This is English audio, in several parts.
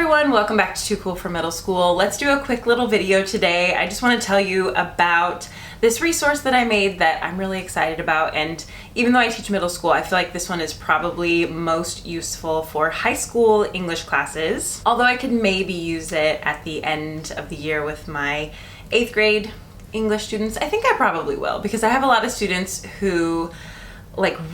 everyone, welcome back to Too Cool for Middle School. Let's do a quick little video today. I just want to tell you about this resource that I made that I'm really excited about, and even though I teach middle school, I feel like this one is probably most useful for high school English classes, although I could maybe use it at the end of the year with my 8th grade English students. I think I probably will, because I have a lot of students who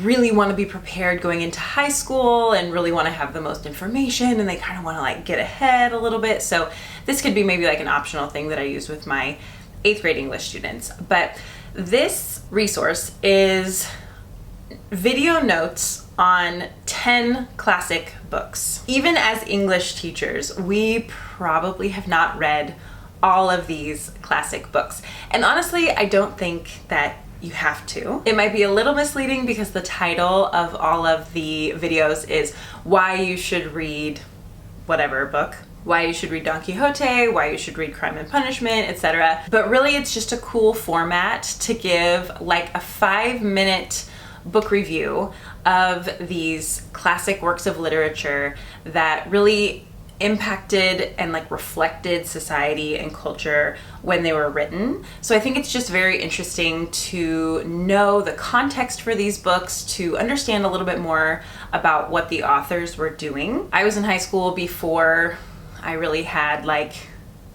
really want to be prepared going into high school and really want to have the most information, and they kind of want to get ahead a little bit. So this could be maybe an optional thing that I use with my 8th grade English students. But this resource is video notes on 10 classic books. Even as English teachers, we probably have not read all of these classic books. And honestly, I don't think that you have to. It might be a little misleading because the title of all of the videos is why you should read whatever book, why you should read Don Quixote, why you should read Crime and Punishment, etc. But really it's just a cool format to give a 5-minute book review of these classic works of literature that really impacted and reflected society and culture when they were written. So I think it's just very interesting to know the context for these books, to understand a little bit more about what the authors were doing. I was in high school before I really had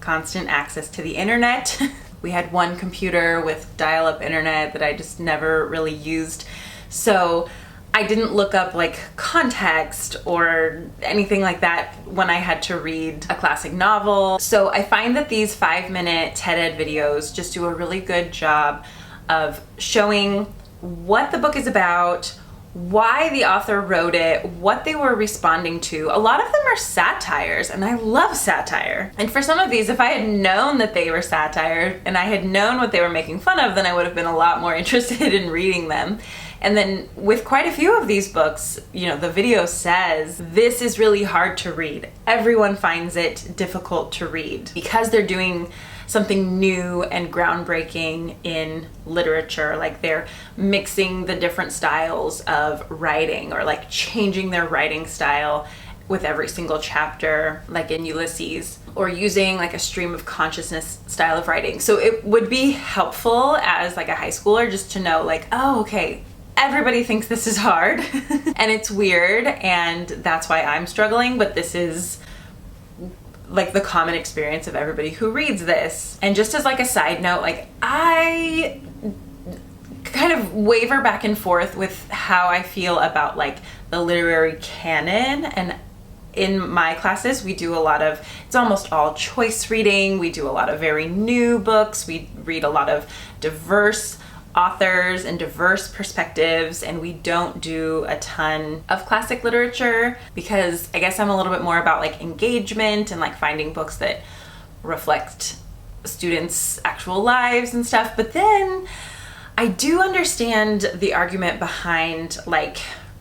constant access to the internet. We had one computer with dial-up internet that I just never really used. So I didn't look up context or anything like that when I had to read a classic novel. So I find that these 5-minute TED Ed videos just do a really good job of showing what the book is about, why the author wrote it, what they were responding to. A lot of them are satires, and I love satire. And for some of these, if I had known that they were satire and I had known what they were making fun of, then I would have been a lot more interested in reading them. And then with quite a few of these books, the video says, this is really hard to read. Everyone finds it difficult to read because they're doing something new and groundbreaking in literature. They're mixing the different styles of writing, or changing their writing style with every single chapter, like in Ulysses, or using a stream of consciousness style of writing. So it would be helpful as a high schooler just to know oh, okay, everybody thinks this is hard and it's weird, and that's why I'm struggling, but this is the common experience of everybody who reads this. And just as a side note, I kind of waver back and forth with how I feel about the literary canon. And in my classes, we do a lot of, it's almost all choice reading. We do a lot of very new books. We read a lot of diverse authors and diverse perspectives, and we don't do a ton of classic literature because I guess I'm a little bit more about engagement and finding books that reflect students' actual lives and stuff. But then I do understand the argument behind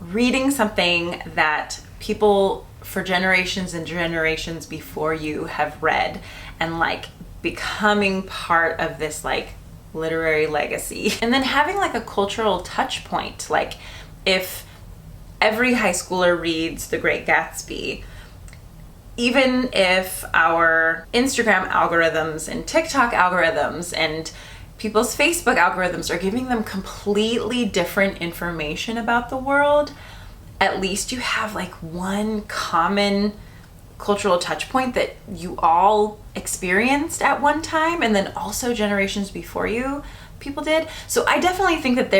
reading something that people for generations and generations before you have read, and becoming part of this literary legacy, and then having a cultural touch point. If every high schooler reads The Great Gatsby, even if our Instagram algorithms and TikTok algorithms and people's Facebook algorithms are giving them completely different information about the world, at least you have one common cultural touch point that you all experienced at one time, and then also generations before you people did. So I definitely think that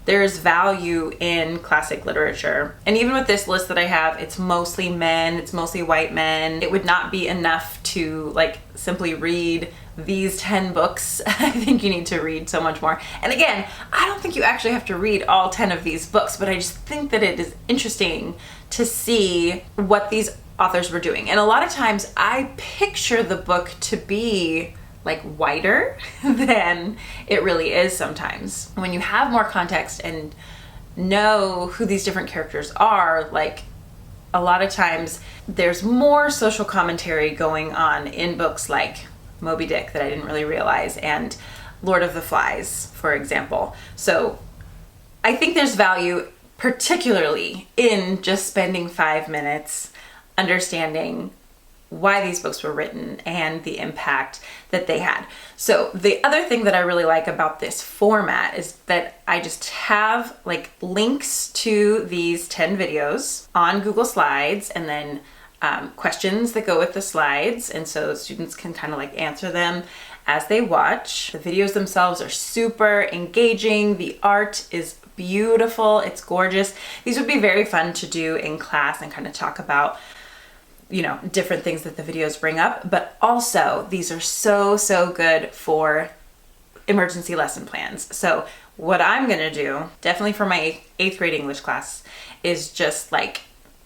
there's value in classic literature. And even with this list that I have, it's mostly men, it's mostly white men. It would not be enough to simply read these 10 books. I think you need to read so much more. And again, I don't think you actually have to read all 10 of these books, but I just think that it is interesting to see what these authors were doing. And a lot of times I picture the book to be wider than it really is sometimes. When you have more context and know who these different characters are, a lot of times there's more social commentary going on in books like Moby Dick that I didn't really realize, and Lord of the Flies, for example. So I think there's value particularly in just spending 5 minutes understanding why these books were written and the impact that they had. So the other thing that I really like about this format is that I just have like links to these 10 videos on Google Slides, and then questions that go with the slides, and so students can kind of like answer them as they watch. The videos themselves are super engaging. The art is beautiful. It's gorgeous. These would be very fun to do in class and kind of talk about, you know, different things that the videos bring up, but also these are so good for emergency lesson plans. So what I'm gonna do, definitely for my 8th grade English class, is just like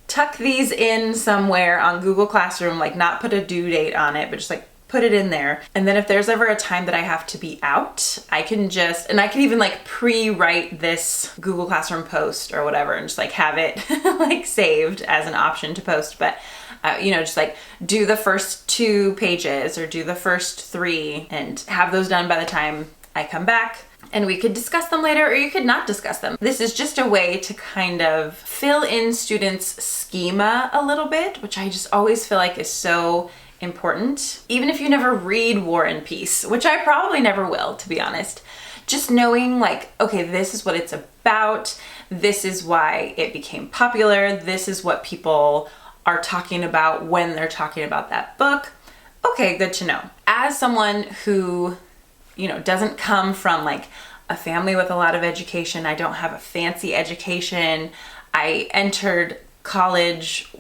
tuck these in somewhere on Google Classroom, like not put a due date on it, but just like put it in there. And then if there's ever a time that I have to be out, I can just, and I can even like pre-write this Google Classroom post or whatever and just like have it like saved as an option to post. But you know, just like do the first 2 pages or do the first 3 and have those done by the time I come back, and we could discuss them later, or you could not discuss them. This is just a way to kind of fill in students' schema a little bit, which I just always feel like is so important. Even if you never read War and Peace, which I probably never will, to be honest, just knowing like, okay, this is what it's about. This is why it became popular. This is what people are talking about when they're talking about that book. Okay, good to know. As someone who, you know, doesn't come from like a family with a lot of education, I don't have a fancy education. I entered college,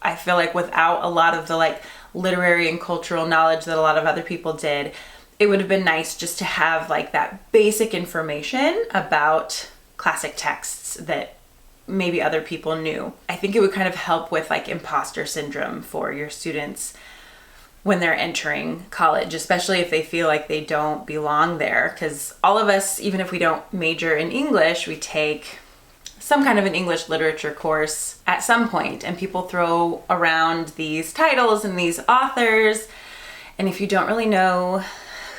I feel like, without a lot of the like literary and cultural knowledge that a lot of other people did. It would have been nice just to have like that basic information about classic texts that maybe other people knew. I think it would kind of help with like imposter syndrome for your students when they're entering college, especially if they feel like they don't belong there. Because all of us, even if we don't major in English, we take some kind of an English literature course at some point, and people throw around these titles and these authors, and if you don't really know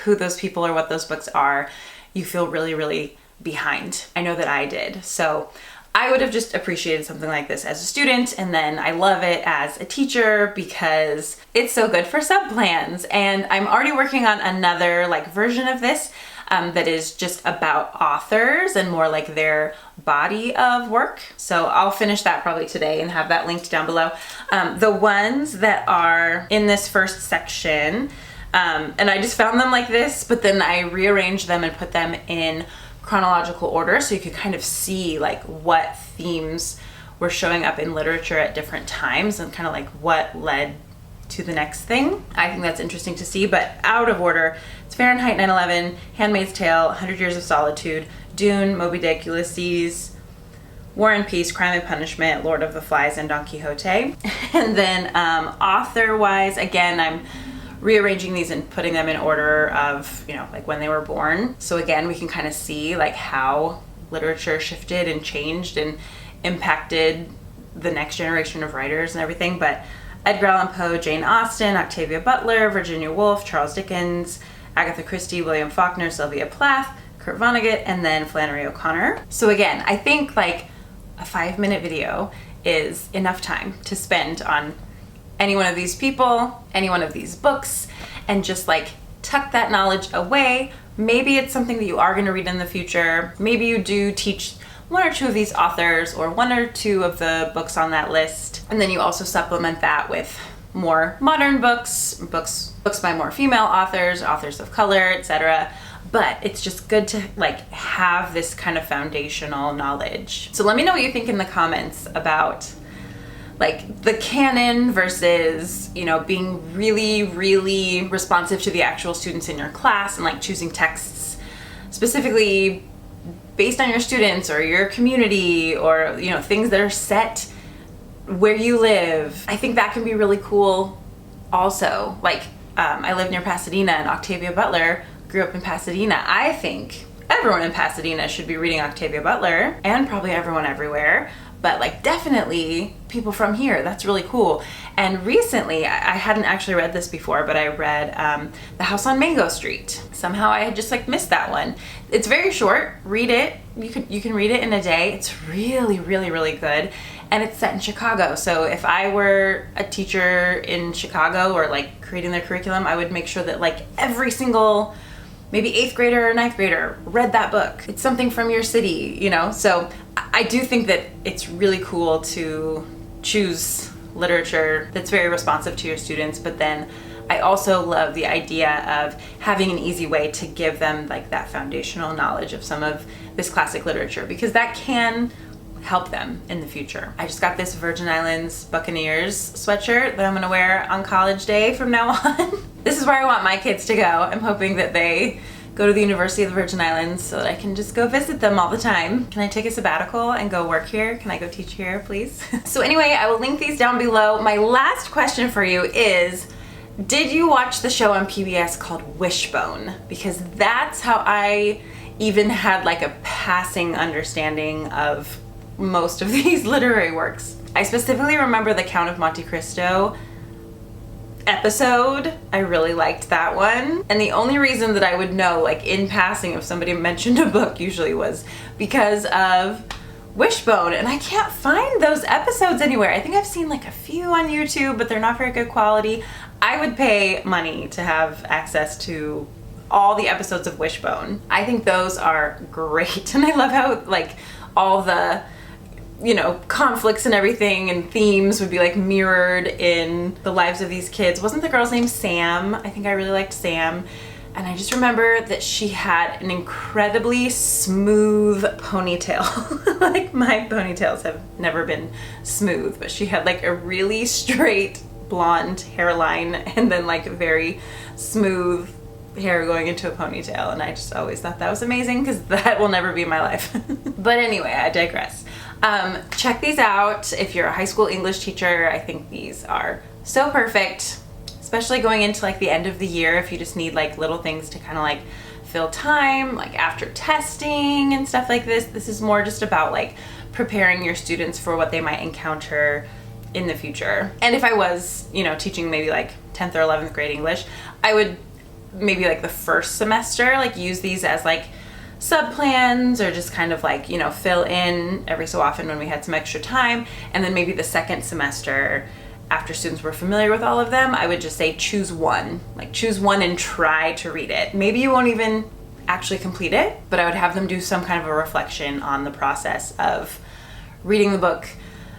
who those people or what those books are, you feel really behind. I know that I did. So I would have just appreciated something like this as a student, and then I love it as a teacher because it's so good for subplans. And I'm already working on another like version of this that is just about authors and more like their body of work. So I'll finish that probably today and have that linked down below. The ones that are in this first section, and I just found them like this, but then I rearranged them and put them in chronological order so you could kind of see like what themes were showing up in literature at different times and kind of like what led to the next thing. I think that's interesting to see, but out of order, it's Fahrenheit 9/11, Handmaid's Tale, 100 Years of Solitude, Dune, Moby Dick, Ulysses, War and Peace, Crime and Punishment, Lord of the Flies, and Don Quixote. And then author-wise, again, I'm rearranging these and putting them in order of, you know, like when they were born. So again, we can kind of see like how literature shifted and changed and impacted the next generation of writers and everything. But Edgar Allan Poe, Jane Austen, Octavia Butler, Virginia Woolf, Charles Dickens, Agatha Christie, William Faulkner, Sylvia Plath, Kurt Vonnegut, and then Flannery O'Connor. So again, I think like a 5-minute video is enough time to spend on any one of these people, any one of these books, and just like tuck that knowledge away. Maybe it's something that you are going to read in the future. Maybe you do teach 1 or 2 of these authors or 1 or 2 of the books on that list. And then you also supplement that with more modern books by more female authors, authors of color, etc. But it's just good to like have this kind of foundational knowledge. So let me know what you think in the comments about like the canon versus, you know, being really responsive to the actual students in your class and like choosing texts specifically based on your students or your community or, you know, things that are set where you live. I think that can be really cool also. Like I live near Pasadena, and Octavia Butler grew up in Pasadena. I think everyone in Pasadena should be reading Octavia Butler, and probably everyone everywhere, but like definitely people from here. That's really cool. And recently, I hadn't actually read this before, but I read The House on Mango Street. Somehow I had just like missed that one. It's very short. Read it. You can read it in a day. It's really good. and it's set in Chicago. So if I were a teacher in Chicago or like creating their curriculum, I would make sure that like every single maybe 8th grader or 9th grader read that book. It's something from your city, you know? So I do think that it's really cool to choose literature that's very responsive to your students, but then I also love the idea of having an easy way to give them like that foundational knowledge of some of this classic literature, because that can help them in the future. I just got this Virgin Islands Buccaneers sweatshirt that I'm gonna wear on college day from now on. This is where I want my kids to go. I'm hoping that they go to the University of the Virgin Islands so that I can just go visit them all the time. Can I take a sabbatical and go work here? Can I go teach here, please? So anyway, I will link these down below. My last question for you is, did you watch the show on PBS called Wishbone? Because that's how I even had like a passing understanding of most of these literary works. I specifically remember the Count of Monte Cristo episode. I really liked that one. And the only reason that I would know, like in passing, if somebody mentioned a book, usually was because of Wishbone. And I can't find those episodes anywhere. I think I've seen like a few on YouTube, but they're not very good quality. I would pay money to have access to all the episodes of Wishbone. I think those are great. And I love how like all the, you know, conflicts and everything and themes would be like mirrored in the lives of these kids. Wasn't the girl's name Sam? I think I really liked Sam. And I just remember that she had an incredibly smooth ponytail. Like my ponytails have never been smooth, but she had like a really straight blonde hairline and then like very smooth hair going into a ponytail. And I just always thought that was amazing because that will never be my life. But anyway, I digress. Check these out if you're a high school English teacher. I think these are so perfect, especially going into like the end of the year if you just need like little things to kind of like fill time, like after testing and stuff like this. This is more just about like preparing your students for what they might encounter in the future. And if I was, you know, teaching maybe like 10th or 11th grade English, I would maybe like the first semester like use these as like sub-plans or just kind of like, you know, fill in every so often when we had some extra time. And then maybe the second semester, after students were familiar with all of them, I would just say choose one. Like choose one and try to read it. Maybe you won't even actually complete it, but I would have them do some kind of a reflection on the process of reading the book,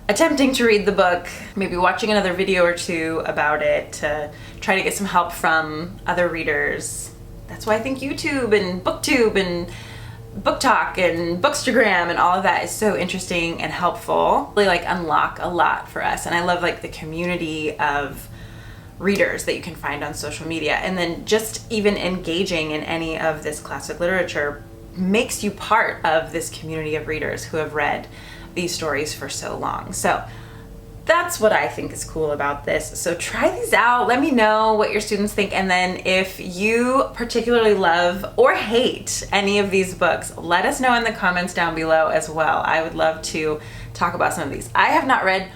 attempting to read the book, maybe watching another video or two about it to try to get some help from other readers. That's why I think YouTube and BookTube and Book Talk and Bookstagram and all of that is so interesting and helpful. Really like unlock a lot for us. And I love like the community of readers that you can find on social media. And then just even engaging in any of this classic literature makes you part of this community of readers who have read these stories for so long. So that's what I think is cool about this. So try these out. Let me know what your students think. And then if you particularly love or hate any of these books, let us know in the comments down below as well. I would love to talk about some of these. I have not read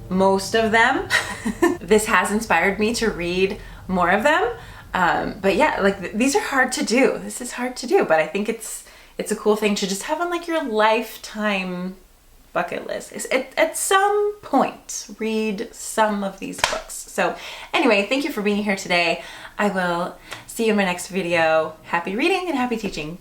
most of them. This has inspired me to read more of them. But yeah, like these are hard to do. This is hard to do, but I think it's a cool thing to just have on like your lifetime bucket list. At some point, read some of these books. So anyway, thank you for being here today. I will see you in my next video. Happy reading and happy teaching.